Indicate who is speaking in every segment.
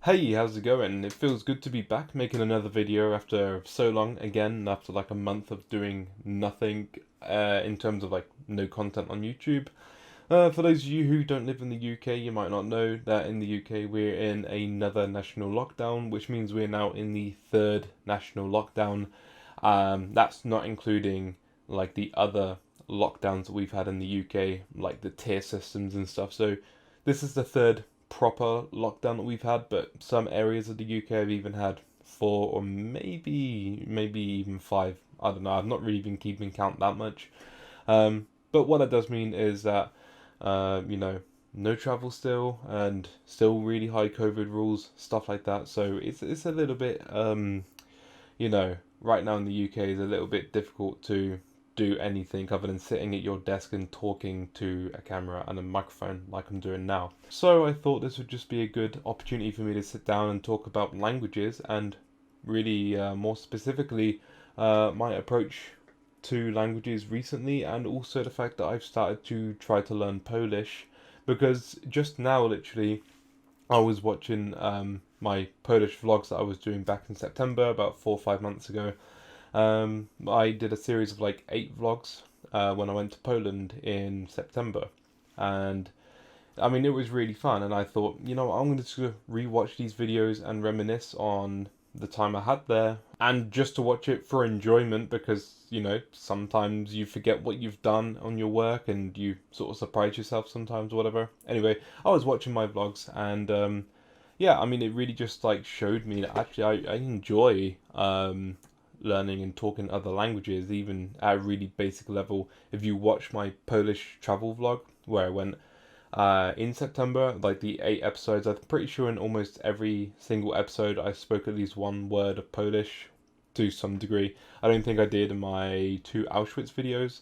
Speaker 1: Hey, how's it going? It feels good to be back making another video after so long, again, after like a month of doing nothing in terms of like no content on YouTube. For those of you who don't live in the UK, you might not know that in the UK we're in another national lockdown, which means we're now in the third national lockdown. That's not including like the other lockdowns that we've had in the UK, like the tier systems and stuff. So this is the third proper lockdown that we've had, but some areas of the UK have even had four or maybe even five. I don't know. I've not really been keeping count that much. But what that does mean is that no travel still, and still really high COVID rules, stuff like that. So it's a little bit right now in the UK is a little bit difficult to do anything other than sitting at your desk and talking to a camera and a microphone like I'm doing now. So I thought this would just be a good opportunity for me to sit down and talk about languages and really more specifically my approach to languages recently, and also the fact that I've started to try to learn Polish because just now literally I was watching my Polish vlogs that I was doing back in September, about 4 or 5 months ago. I did a series of like 8 vlogs when I went to Poland in September, and I mean it was really fun. And I thought, I'm going to rewatch these videos and reminisce on the time I had there, and just to watch it for enjoyment because sometimes you forget what you've done on your work and you sort of surprise yourself sometimes or whatever. Anyway, I was watching my vlogs and yeah, I mean, it really just like showed me that actually I enjoy learning and talking other languages, even at a really basic level. If you watch my Polish travel vlog, where I went in September, like the 8 episodes, I'm pretty sure in almost every single episode I spoke at least one word of Polish to some degree. I don't think I did in my 2 Auschwitz videos,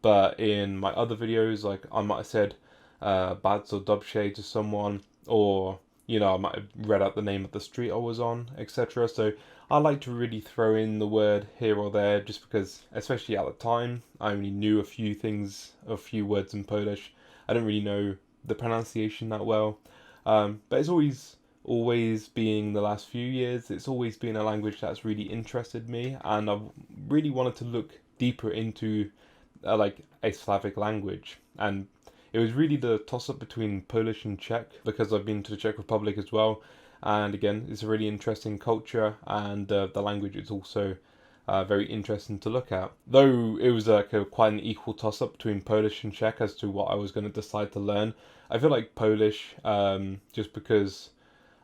Speaker 1: but in my other videos, like I might have said Bardzo Dobrze to someone, or I might have read out the name of the street I was on, etc. So I like to really throw in the word here or there, just because, especially at the time, I only knew a few words in Polish. I don't really know the pronunciation that well, but it's always being the last few years, it's always been a language that's really interested me, and I've really wanted to look deeper into like a Slavic language. And it was really the toss up between Polish and Czech because I've been to the Czech Republic as well. And again, it's a really interesting culture, and the language is also very interesting to look at. Though it was like quite an equal toss up between Polish and Czech as to what I was going to decide to learn. I feel like Polish, just because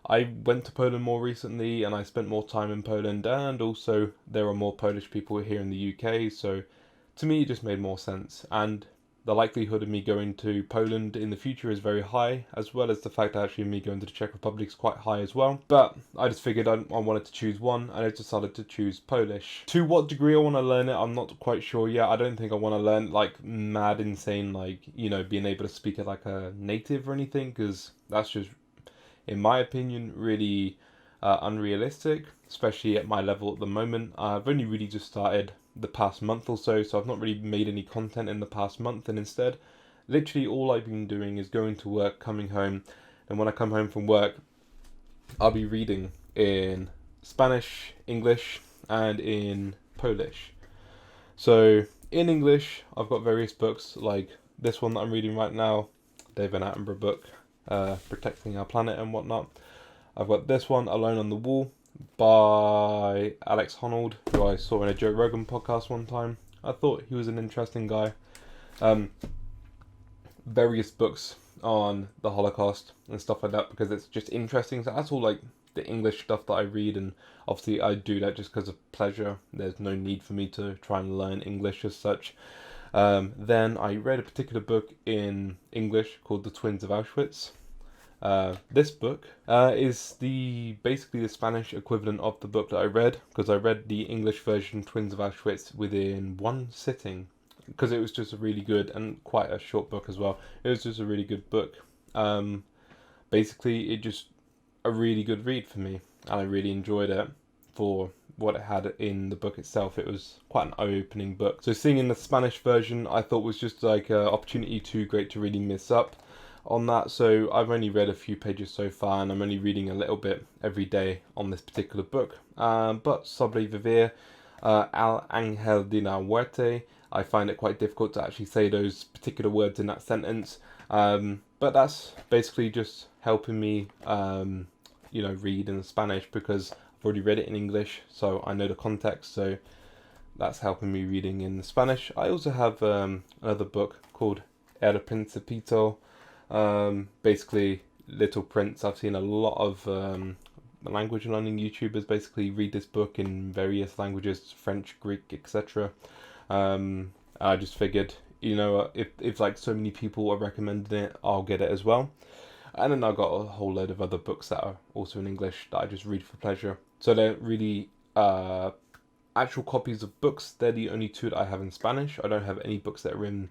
Speaker 1: I went to Poland more recently and I spent more time in Poland, and also there are more Polish people here in the UK, so to me it just made more sense. And the likelihood of me going to Poland in the future is very high, as well as the fact that actually me going to the Czech Republic is quite high as well. But I just figured I wanted to choose one, and I decided to choose Polish. To what degree I want to learn it, I'm not quite sure yet. I don't think I want to learn like mad insane, like, being able to speak it like a native or anything, because that's just, in my opinion, really unrealistic, especially at my level at the moment. I've only really just started the past month or so, so I've not really made any content in the past month, and instead, literally all I've been doing is going to work, coming home, and when I come home from work, I'll be reading in Spanish, English, and in Polish. So in English, I've got various books like this one that I'm reading right now, David Attenborough book, Protecting Our Planet and whatnot. I've got this one, Alone on the Wall, by Alex Honnold, who I saw in a Joe Rogan podcast one time. I thought he was an interesting guy. Various books on the Holocaust and stuff like that, because it's just interesting. So that's all like the English stuff that I read, and obviously I do that just because of pleasure. There's no need for me to try and learn English as such. Then I read a particular book in English called The Twins of Auschwitz. This book is basically the Spanish equivalent of the book that I read, because I read the English version Twins of Auschwitz within one sitting, because it was just a really good, and quite a short book as well. It was just a really good book. Basically, it just a really good read for me, and I really enjoyed it for what it had in the book itself. It was quite an eye-opening book. So seeing in the Spanish version, I thought was just like an opportunity too great to really miss up. on that. So I've only read a few pages so far, and I'm only reading a little bit every day on this particular book. But Sobreviver, Al Ángel de la Muerte, I find it quite difficult to actually say those particular words in that sentence. But that's basically just helping me, read in Spanish because I've already read it in English, so I know the context. So that's helping me reading in Spanish. I also have another book called El Principito, basically Little Prince. I've seen a lot of language learning YouTubers basically read this book in various languages, French, Greek, etc. I just figured, if like so many people are recommending it, I'll get it as well. And then I've got a whole load of other books that are also in English that I just read for pleasure. So they're really actual copies of books. They're the only two that I have in Spanish. I don't have any books that are in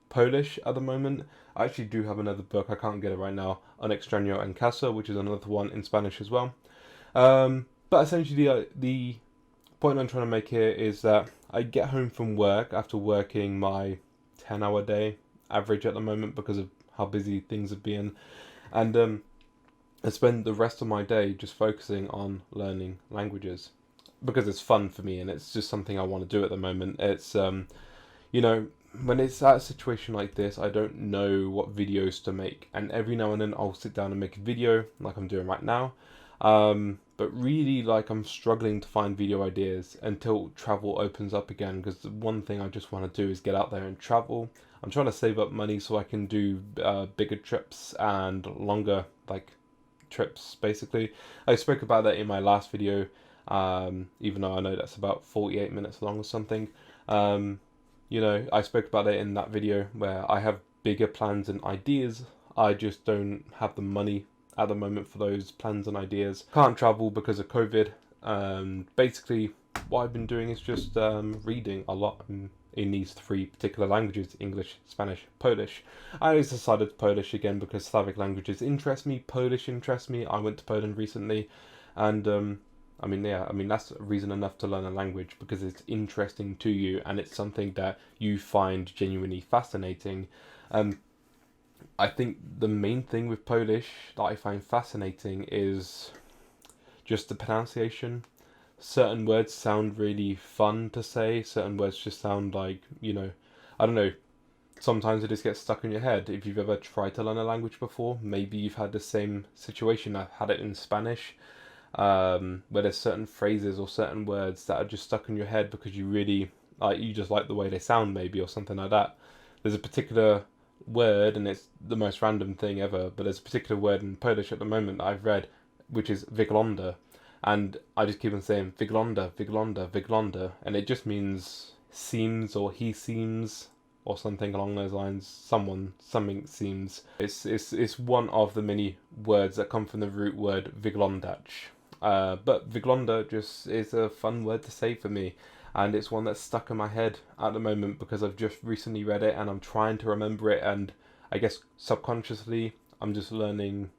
Speaker 1: Polish at the moment. I actually do have another book, I can't get it right now, on Extraño en Casa, which is another one in Spanish as well. But essentially the point I'm trying to make here is that I get home from work after working my 10-hour day average at the moment because of how busy things have been, and I spend the rest of my day just focusing on learning languages because it's fun for me and it's just something I want to do at the moment. It's when it's at a situation like this, I don't know what videos to make, and every now and then I'll sit down and make a video like I'm doing right now. But really, like, I'm struggling to find video ideas until travel opens up again, because the one thing I just want to do is get out there and travel. I'm trying to save up money so I can do bigger trips and longer, like, trips, basically. I spoke about that in my last video, even though I know that's about 48 minutes long or something. I spoke about it in that video where I have bigger plans and ideas. I just don't have the money at the moment for those plans and ideas. Can't travel because of COVID. Basically, what I've been doing is just reading a lot in these three particular languages: English, Spanish, Polish. I just decided Polish again because Slavic languages interest me, Polish interests me. I went to Poland recently, and that's reason enough to learn a language because it's interesting to you and it's something that you find genuinely fascinating. I think the main thing with Polish that I find fascinating is just the pronunciation. Certain words sound really fun to say, certain words just sound like, I don't know, sometimes it just gets stuck in your head. If you've ever tried to learn a language before, maybe you've had the same situation. I've had it in Spanish, where there's certain phrases or certain words that are just stuck in your head because you really, you just like the way they sound maybe, or something like that. There's a particular word, and it's the most random thing ever, but there's a particular word in Polish at the moment that I've read, which is wygląda, and I just keep on saying wygląda, wygląda, wygląda, and it just means seems, or he seems, or something along those lines. Something seems. It's one of the many words that come from the root word wyglądać. But wygląda just is a fun word to say for me, and it's one that's stuck in my head at the moment because I've just recently read it and I'm trying to remember it, and I guess subconsciously I'm just learning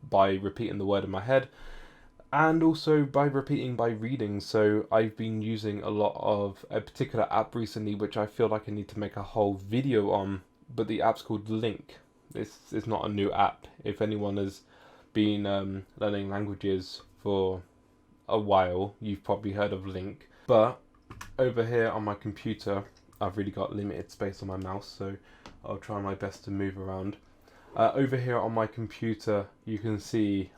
Speaker 1: by repeating the word in my head and also by reading. So I've been using a lot of a particular app recently which I feel like I need to make a whole video on, but the app's called Link. It's not a new app. If anyone has been learning languages for a while, you've probably heard of Link. But over here on my computer, I've really got limited space on my mouse, so I'll try my best to move around. Over here on my computer, you can see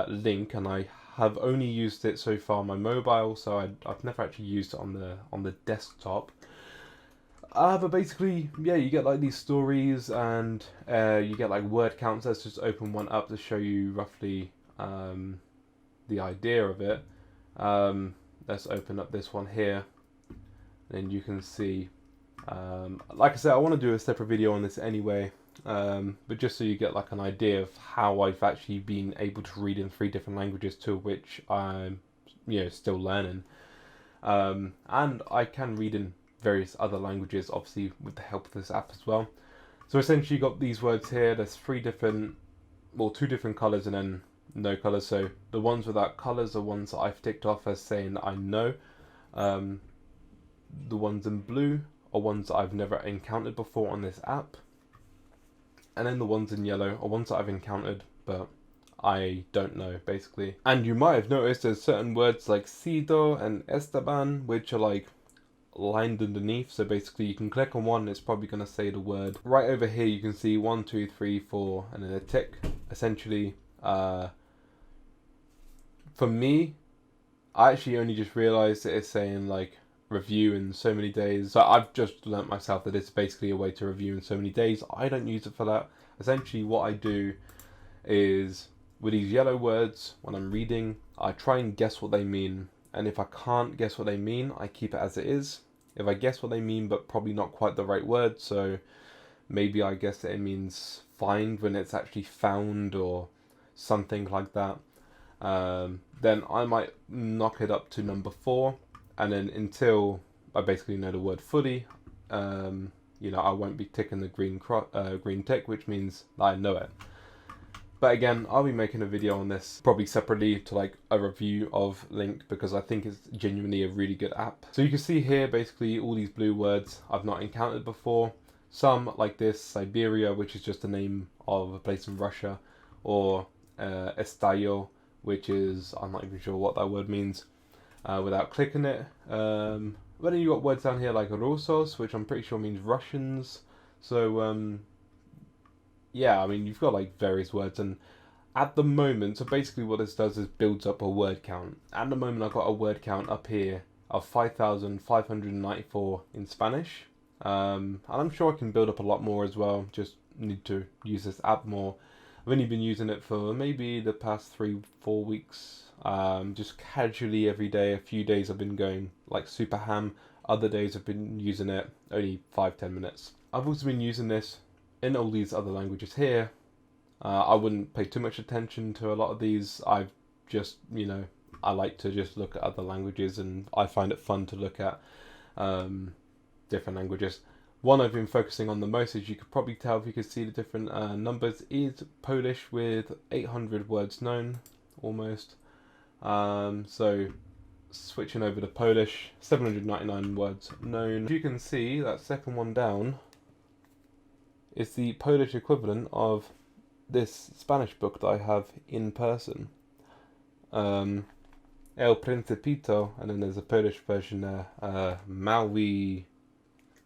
Speaker 1: Link, and I have only used it so far on my mobile, so I've never actually used it on the desktop. But basically, yeah, you get like these stories, and you get like word counts. Let's just open one up to show you roughly the idea of it. Let's open up this one here, and you can see, like I said, I want to do a separate video on this anyway, but just so you get like an idea of how I've actually been able to read in 3 different languages, to which I'm still learning, and I can read in various other languages, obviously with the help of this app as well. So essentially you got these words here. There's 2 different colours and then no colours. So the ones without colours are ones that I've ticked off as saying that I know. The ones in blue are ones that I've never encountered before on this app. And then the ones in yellow are ones that I've encountered, but I don't know, basically. And you might have noticed there's certain words like Cido and Esteban, which are like lined underneath. So basically you can click on one, it's probably going to say the word. Right over here you can see 1, 2, 3, 4, and then a tick. Essentially, for me, I actually only just realized that it's saying like review in so many days. So I've just learnt myself that it's basically a way to review in so many days. I don't use it for that. Essentially what I do is with these yellow words, when I'm reading, I try and guess what they mean. And if I can't guess what they mean, I keep it as it is. If I guess what they mean, but probably not quite the right word, so maybe I guess that it means find when it's actually found or something like that, then I might knock it up to number 4, and then until I basically know the word fully, I won't be ticking the green tick, which means that I know it. But again, I'll be making a video on this probably separately to like a review of Link, because I think it's genuinely a really good app. So you can see here basically all these blue words I've not encountered before. Some like this, Siberia, which is just the name of a place in Russia, or Estallo, which is, I'm not even sure what that word means without clicking it. But then you got words down here like Rusos, which I'm pretty sure means Russians. So yeah, I mean, you've got like various words, and at the moment, so basically what this does is builds up a word count. At the moment, I've got a word count up here of 5,594 in Spanish. And I'm sure I can build up a lot more as well, just need to use this app more. I've only been using it for maybe the past 3-4 weeks, just casually every day. A few days I've been going like super ham, other days I've been using it only 5-10 minutes. I've also been using this in all these other languages here. I wouldn't pay too much attention to a lot of these. I've just, I like to just look at other languages, and I find it fun to look at different languages. One I've been focusing on the most, as you could probably tell if you could see the different numbers, is Polish with 800 words known, almost. So switching over to Polish, 799 words known. As you can see, that second one down is the Polish equivalent of this Spanish book that I have in person. El Principito, and then there's a Polish version there, Maui.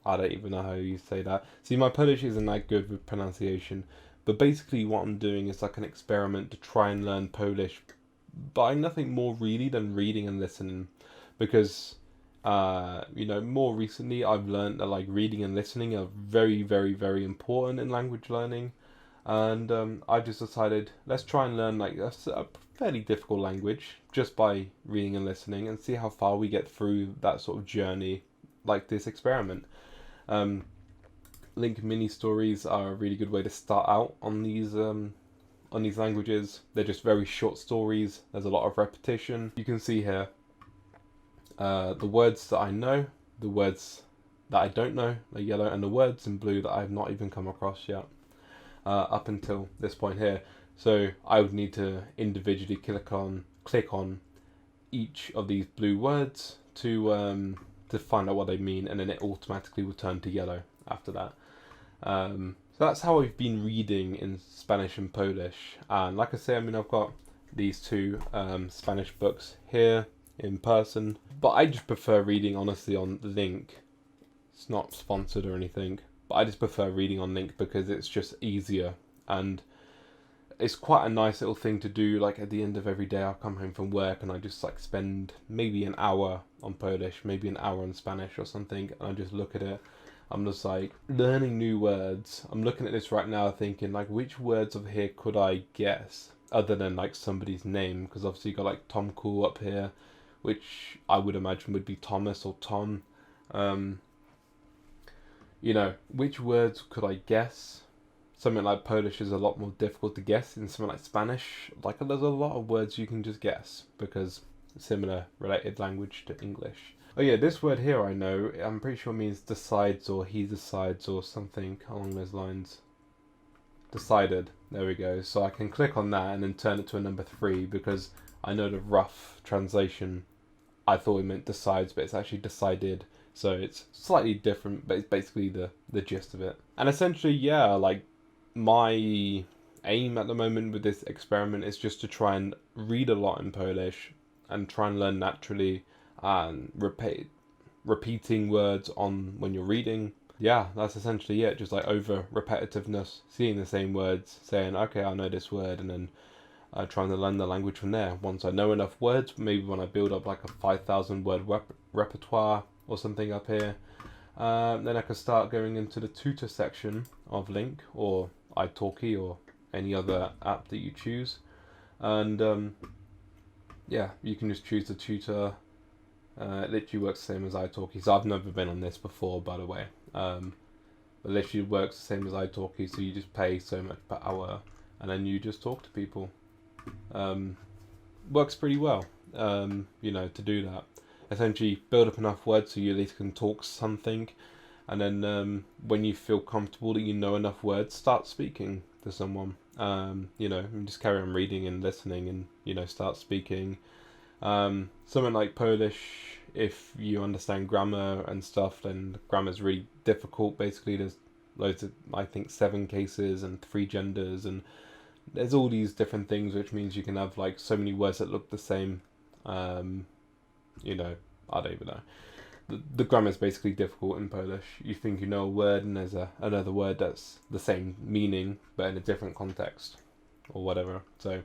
Speaker 1: I don't even know how you say that. See, my Polish isn't that good with pronunciation, but basically what I'm doing is like an experiment to try and learn Polish by nothing more really than reading and listening, because more recently I've learned that like reading and listening are very, very, very important in language learning, and I just decided let's try and learn like a fairly difficult language just by reading and listening, and see how far we get through that sort of journey, like this experiment. Link mini stories are a really good way to start out on these languages. They're just very short stories. There's a lot of repetition. You can see here the words that I know, the words that I don't know, the yellow, and the words in blue that I have not even come across yet up until this point here. So I would need to individually click on each of these blue words to find out what they mean, and then it automatically will turn to yellow after that. So that's how I've been reading in Spanish and Polish. And like I say, I mean, I've got these two Spanish books here in person, but I just prefer reading honestly on Link. It's not sponsored or anything, but I just prefer reading on Link because it's just easier, and it's quite a nice little thing to do. Like at the end of every day, I'll come home from work and I just like spend maybe an hour on Polish, maybe an hour on Spanish or something, and I just look at it. I'm just like learning new words. I'm looking at this right now thinking like, which words of here could I guess other than like somebody's name, because obviously you got like Tom Cool up here, which I would imagine would be Thomas or Tom. Which words could I guess? Something like Polish is a lot more difficult to guess. In something like Spanish, like there's a lot of words you can just guess because similar related language to English. Oh yeah, this word here I know, I'm pretty sure means decides, or he decides, or something along those lines. Decided, there we go. So I can click on that and then turn it to a number 3, because I know the rough translation, I thought it meant decides, but it's actually decided. So it's slightly different, but it's basically the gist of it. And essentially, yeah, like my aim at the moment with this experiment is just to try and read a lot in Polish and try and learn naturally and repeating words on when you're reading. Yeah, that's essentially it. Just like over repetitiveness, seeing the same words, saying, okay, I know this word, and then trying to learn the language from there. Once I know enough words, maybe when I build up like a 5,000 word repertoire or something up here, then I can start going into the tutor section of Link or italki or any other app that you choose. And yeah, you can just choose the tutor. It literally works the same as italki. So I've never been on this before, by the way. But literally works the same as italki. So you just pay so much per hour, and then you just talk to people. Works pretty well. To do that. Essentially, build up enough words so you at least can talk something, and then when you feel comfortable that you know enough words, start speaking to someone. And just carry on reading and listening, and start speaking. Something like Polish, if you understand grammar and stuff, then grammar's really difficult. Basically, there's loads of, I think, 7 cases and 3 genders, and there's all these different things, which means you can have like so many words that look the same. I don't even know. The grammar is basically difficult in Polish. You think you know a word, and there's another word that's the same meaning but in a different context or whatever. So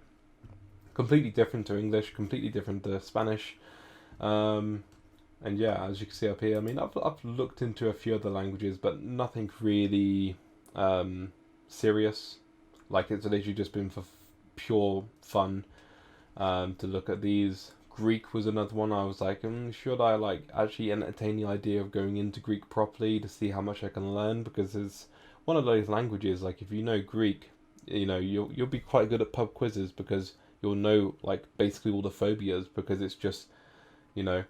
Speaker 1: completely different to English, completely different to Spanish. And yeah, as you can see up here, I mean, I've looked into a few other languages, but nothing really serious. Like, it's literally just been for pure fun to look at these. Greek was another one. I was like, should I like actually entertain the idea of going into Greek properly to see how much I can learn? Because it's one of those languages, like if you know Greek, you'll be quite good at pub quizzes, because you'll know like basically all the phobias, because it's just, it'll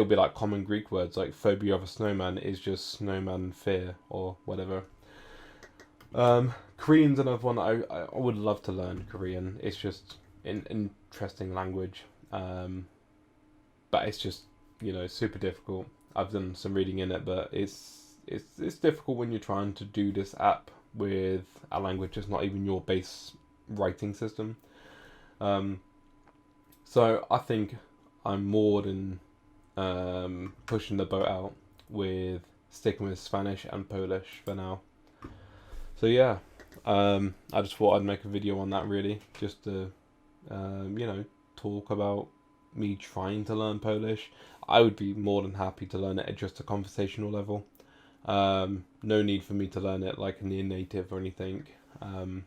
Speaker 1: be like common Greek words, like phobia of a snowman is just snowman fear or whatever. Korean's another one that I would love to learn Korean. It's just an interesting language. But it's just, super difficult. I've done some reading in it, but it's difficult when you're trying to do this app with a language that's not even your base writing system. So I think I'm more than pushing the boat out with sticking with Spanish and Polish for now. So yeah, I just thought I'd make a video on that, really, just to talk about me trying to learn Polish. I would be more than happy to learn it at just a conversational level. No need for me to learn it like a near native or anything. And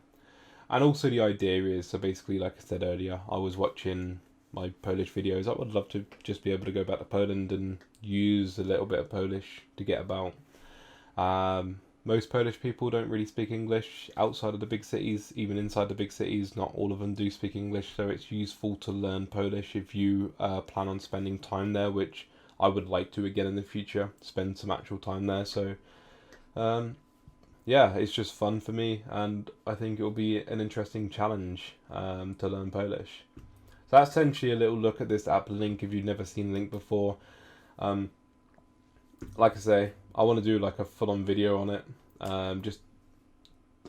Speaker 1: also the idea is, so basically, like I said earlier, I was watching my Polish videos. I would love to just be able to go back to Poland and use a little bit of Polish to get about. Most Polish people don't really speak English outside of the big cities. Even inside the big cities, not all of them do speak English, so it's useful to learn Polish if you plan on spending time there, which I would like to again in the future, spend some actual time there. So yeah, it's just fun for me, and I think it'll be an interesting challenge to learn Polish. So that's essentially a little look at this app Link if you've never seen Link before. Like I say, I want to do like a full-on video on it. Just,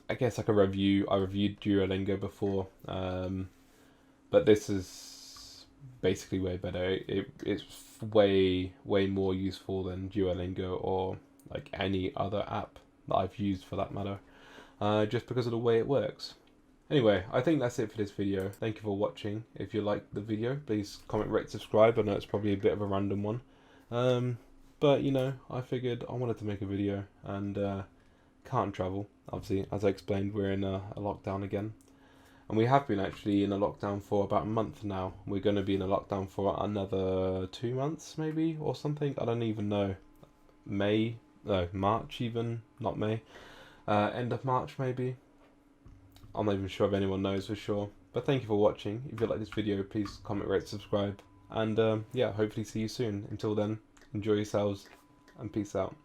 Speaker 1: I guess, like a review. I reviewed Duolingo before, but this is basically way better. It's way more useful than Duolingo or like any other app that I've used for that matter, just because of the way it works. Anyway, I think that's it for this video. Thank you for watching. If you liked the video, please comment, rate, subscribe. I know it's probably a bit of a random one. But, I figured I wanted to make a video, and can't travel. Obviously, as I explained, we're in a lockdown again. And we have been actually in a lockdown for about a month now. We're going to be in a lockdown for another 2 months, maybe, or something. I don't even know. March even, not May. End of March, maybe. I'm not even sure if anyone knows for sure. But thank you for watching. If you like this video, please comment, rate, subscribe. And yeah, hopefully see you soon. Until then, enjoy yourselves and peace out.